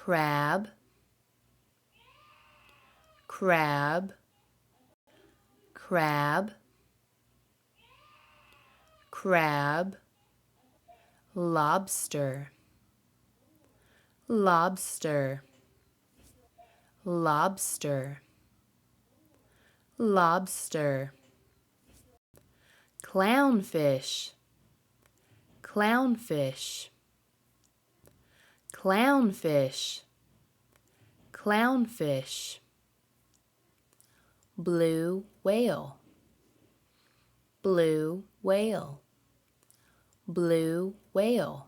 crab, crab, crab, crab, lobster, lobster, lobster, lobster, clownfish, clownfish, clownfish, clownfish, blue whale, blue whale, blue whale,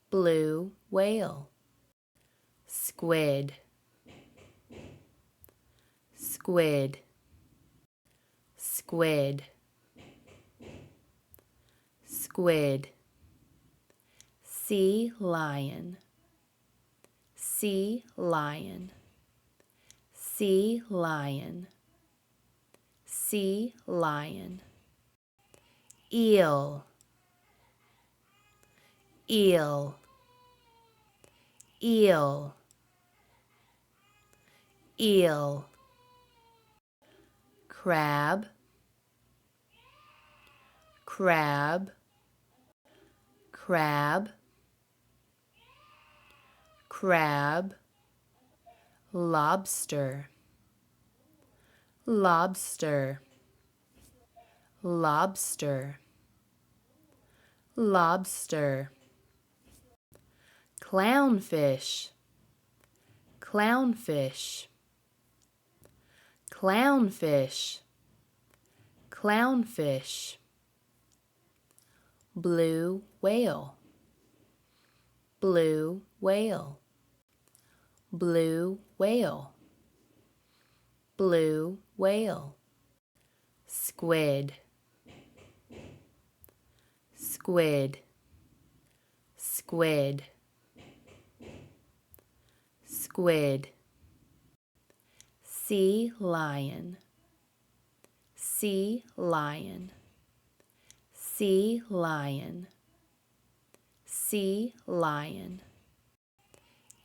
blue whale, squid, squid, squid, squid, sea lion, sea lion, sea lion, sea lion, eel, eel, eel, eel, crab, crab, crab, crab, lobster, lobster, lobster, lobster, clownfish, clownfish, clownfish, clownfish, blue whale, blue whale, blue whale, blue whale, squid, squid, squid, squid, sea lion, sea lion, sea lion, sea lion,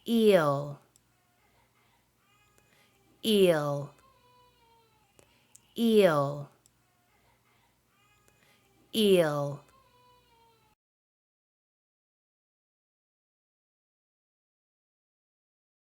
eel, eel, eel, eel,